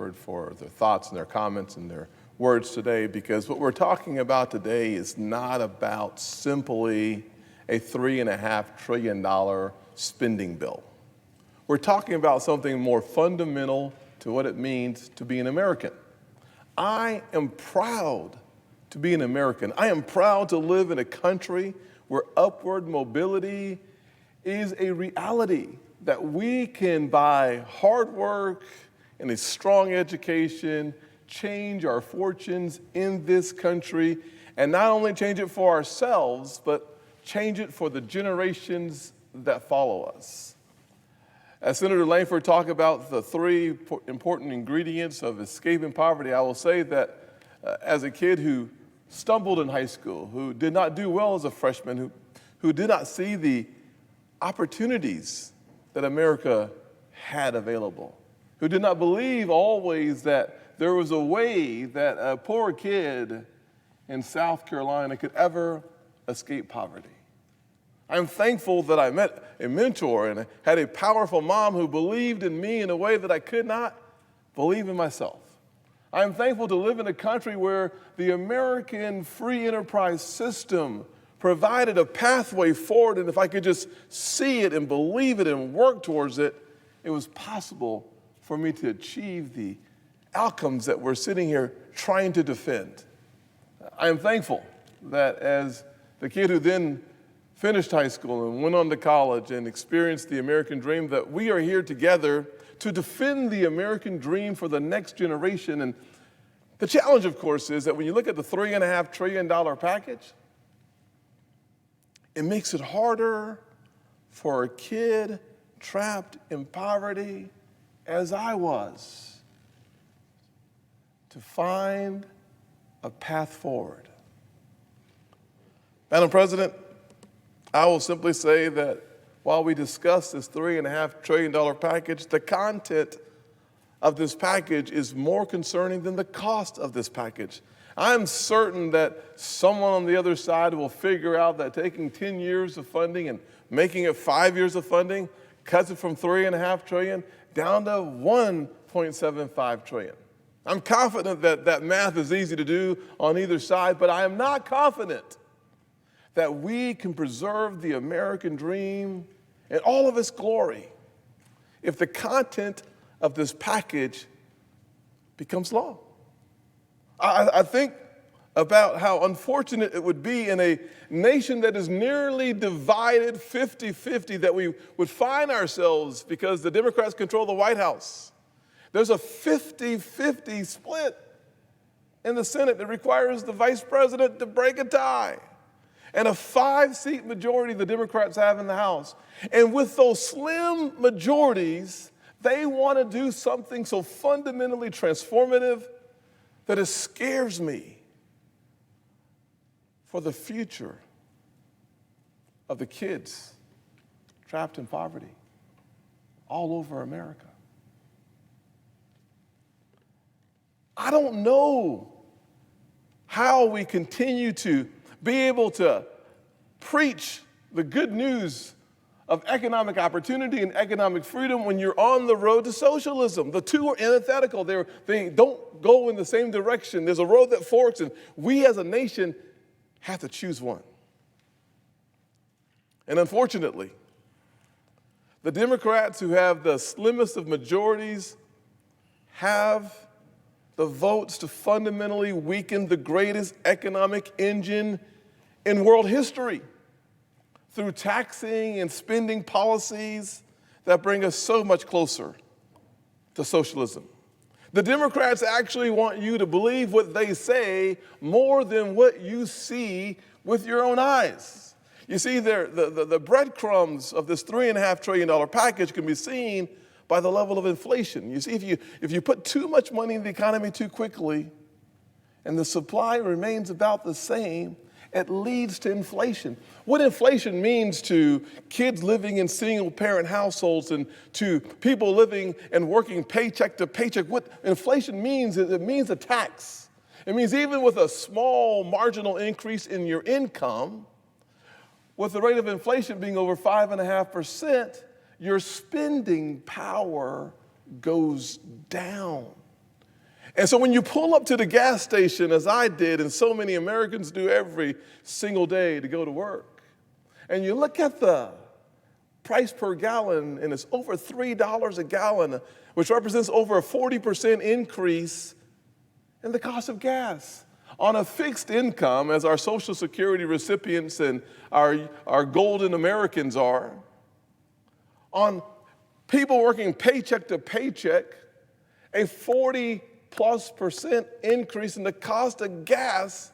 Langford for their thoughts and their comments and their words today, because what we're talking about today is not about simply a $3.5 trillion spending bill. We're talking about something more fundamental to what it means to be an American. I am proud to be an American. I am proud to live in a country where upward mobility is a reality, that we can, by hard work and a strong education, change our fortunes in this country, and not only change it for ourselves, but change it for the generations that follow us. As Senator Langford talked about the three important ingredients of escaping poverty, I will say that as a kid who stumbled in high school, who did not do well as a freshman, who did not see the opportunities that America had available, who did not believe always that there was a way that a poor kid in South Carolina could ever escape poverty. I'm thankful that I met a mentor and had a powerful mom who believed in me in a way that I could not believe in myself. I'm thankful to live in a country where the American free enterprise system provided a pathway forward, and if I could just see it and believe it and work towards it, it was possible for me to achieve the outcomes that we're sitting here trying to defend. I am thankful that as the kid who then finished high school and went on to college and experienced the American dream, that we are here together to defend the American dream for the next generation. And the challenge, of course, is that when you look at the $3.5 trillion package, it makes it harder for a kid trapped in poverty, as I was, to find a path forward. Madam President, I will simply say that while we discuss this $3.5 trillion package, the content of this package is more concerning than the cost of this package. I'm certain that someone on the other side will figure out that taking 10 years of funding and making it 5 years of funding cuts it from $3.5 trillion down to $1.75 trillion. I'm confident that that math is easy to do on either side, but I am not confident that we can preserve the American dream in all of its glory if the content of this package becomes law. I think about how unfortunate it would be in a nation that is nearly divided 50-50 that we would find ourselves because the Democrats control the White House. There's a 50-50 split in the Senate that requires the vice president to break a tie, and a 5-seat majority the Democrats have in the House. And with those slim majorities, they want to do something so fundamentally transformative that it scares me for the future of the kids trapped in poverty all over America. I don't know how we continue to be able to preach the good news of economic opportunity and economic freedom when you're on the road to socialism. The two are antithetical. They don't go in the same direction. There's a road that forks, and we as a nation have to choose one. And unfortunately, the Democrats, who have the slimmest of majorities, have the votes to fundamentally weaken the greatest economic engine in world history through taxing and spending policies that bring us so much closer to socialism. The Democrats actually want you to believe what they say more than what you see with your own eyes. You see, the breadcrumbs of this $3.5 trillion package can be seen by the level of inflation. You see, if you put too much money in the economy too quickly and the supply remains about the same, it leads to inflation. What inflation means to kids living in single-parent households and to people living and working paycheck to paycheck, what inflation means is it means a tax. It means even with a small marginal increase in your income, with the rate of inflation being over 5.5%, your spending power goes down. And so when you pull up to the gas station, as I did, and so many Americans do every single day to go to work, and you look at the price per gallon, and it's over $3 a gallon, which represents over a 40% increase in the cost of gas. On a fixed income, as our Social Security recipients and our golden Americans are, on people working paycheck to paycheck, a 40+% increase in the cost of gas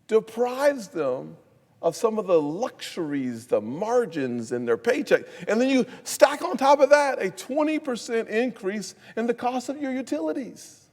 deprives them of some of the luxuries, the margins in their paycheck. And then you stack on top of that a 20% increase in the cost of your utilities.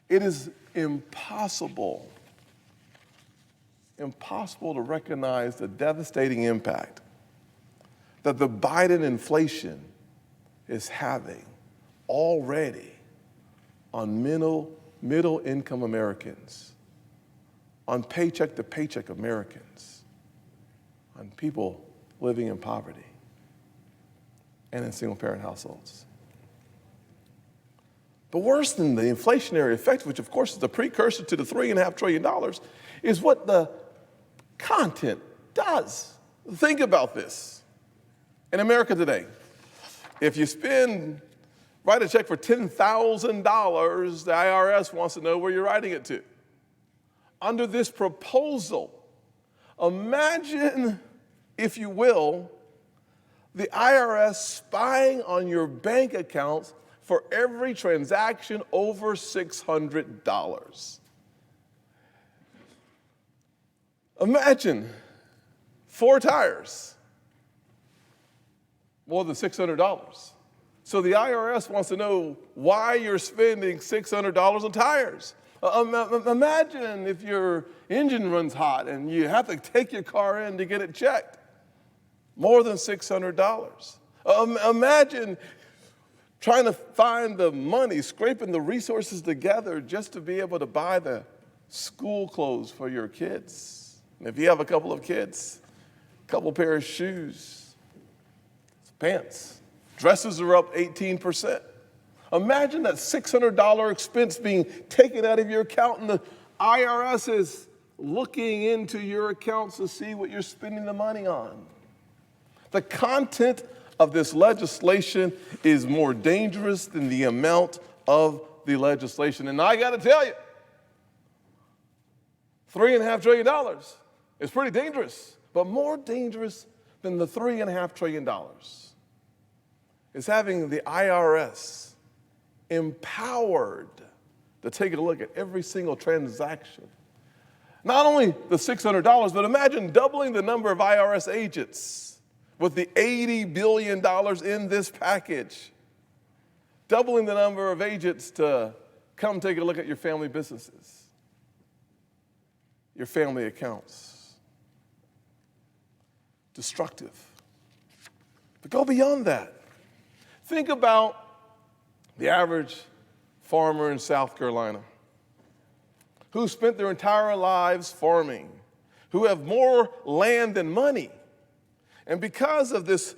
It is impossible to recognize the devastating impact that the Biden inflation is having already on middle income Americans, on paycheck to paycheck Americans, on people living in poverty, and in single parent households. But worse than the inflationary effect, which of course is the precursor to the $3.5 trillion, is what the content does. Think about this. In America today, if you write a check for $10,000, the IRS wants to know where you're writing it to. Under this proposal, imagine, if you will, the IRS spying on your bank accounts for every transaction over $600. Imagine 4 tires, more than $600. So the IRS wants to know why you're spending $600 on tires. Imagine if your engine runs hot and you have to take your car in to get it checked. More than $600. Imagine trying to find the money, scraping the resources together just to be able to buy the school clothes for your kids. And if you have a couple of kids, a couple pair of shoes, pants. Dresses are up 18%. Imagine that $600 expense being taken out of your account and the IRS is looking into your accounts to see what you're spending the money on. The content of this legislation is more dangerous than the amount of the legislation. And I got to tell you, $3.5 trillion is pretty dangerous, but more dangerous than the $3.5 trillion is having the IRS empowered to take a look at every single transaction. Not only the $600, but imagine doubling the number of IRS agents with the $80 billion in this package. Doubling the number of agents to come take a look at your family businesses, your family accounts. Destructive. But go beyond that. Think about the average farmer in South Carolina who spent their entire lives farming, who have more land than money. And because of this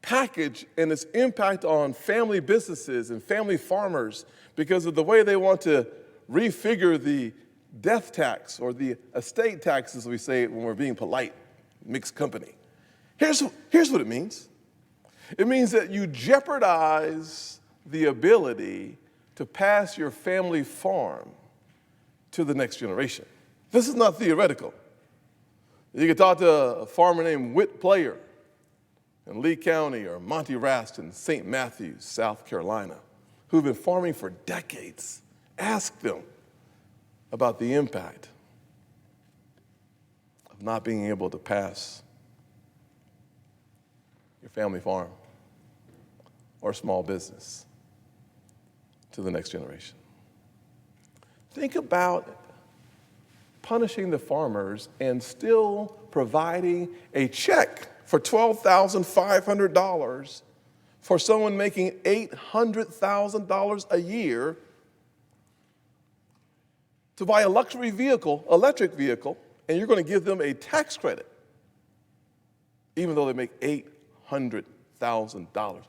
package and its impact on family businesses and family farmers, because of the way they want to refigure the death tax or the estate tax, as we say it when we're being polite, mixed company. Here's what it means. It means that you jeopardize the ability to pass your family farm to the next generation. This is not theoretical. You can talk to a farmer named Whit Player in Lee County or Monty Rast in St. Matthews, South Carolina, who've been farming for decades. Ask them about the impact of not being able to pass your family farm or small business to the next generation. Think about punishing the farmers and still providing a check for $12,500 for someone making $800,000 a year to buy a luxury vehicle, electric vehicle, and you're going to give them a tax credit, even though they make $800,000.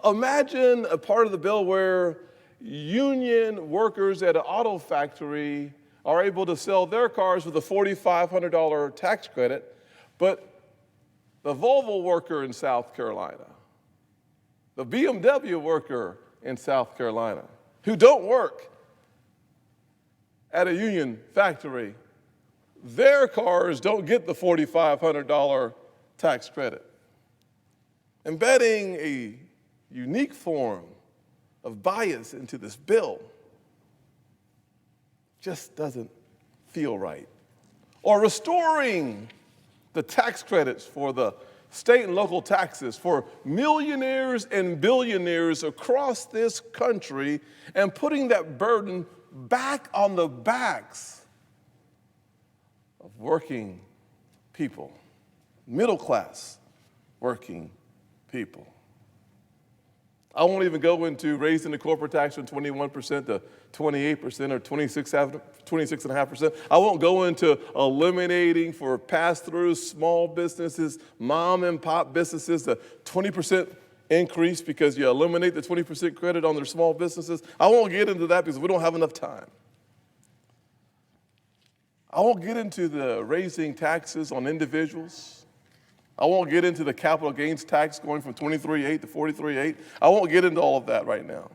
Imagine a part of the bill where union workers at an auto factory are able to sell their cars with a $4,500 tax credit, but the Volvo worker in South Carolina, the BMW worker in South Carolina, who don't work at a union factory, their cars don't get the $4,500 tax credit. Embedding a unique form of bias into this bill just doesn't feel right. Or restoring the tax credits for the state and local taxes for millionaires and billionaires across this country and putting that burden back on the backs of working people, middle class working people. I won't even go into raising the corporate tax from 21% to 28% or 26.5%. I won't go into eliminating for pass-through small businesses, mom and pop businesses, the 20% increase because you eliminate the 20% credit on their small businesses. I won't get into that because we don't have enough time. I won't get into the raising taxes on individuals. I won't get into the capital gains tax going from 23.8 to 43.8. I won't get into all of that right now.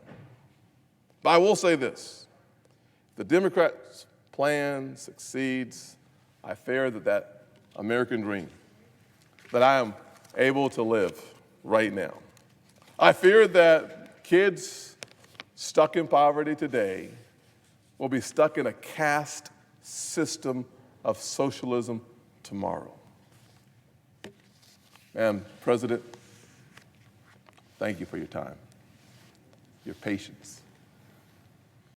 But I will say this. If the Democrats' plan succeeds, I fear that American dream that I am able to live right now. I fear that kids stuck in poverty today will be stuck in a caste system of socialism tomorrow. Madam President, thank you for your time, your patience,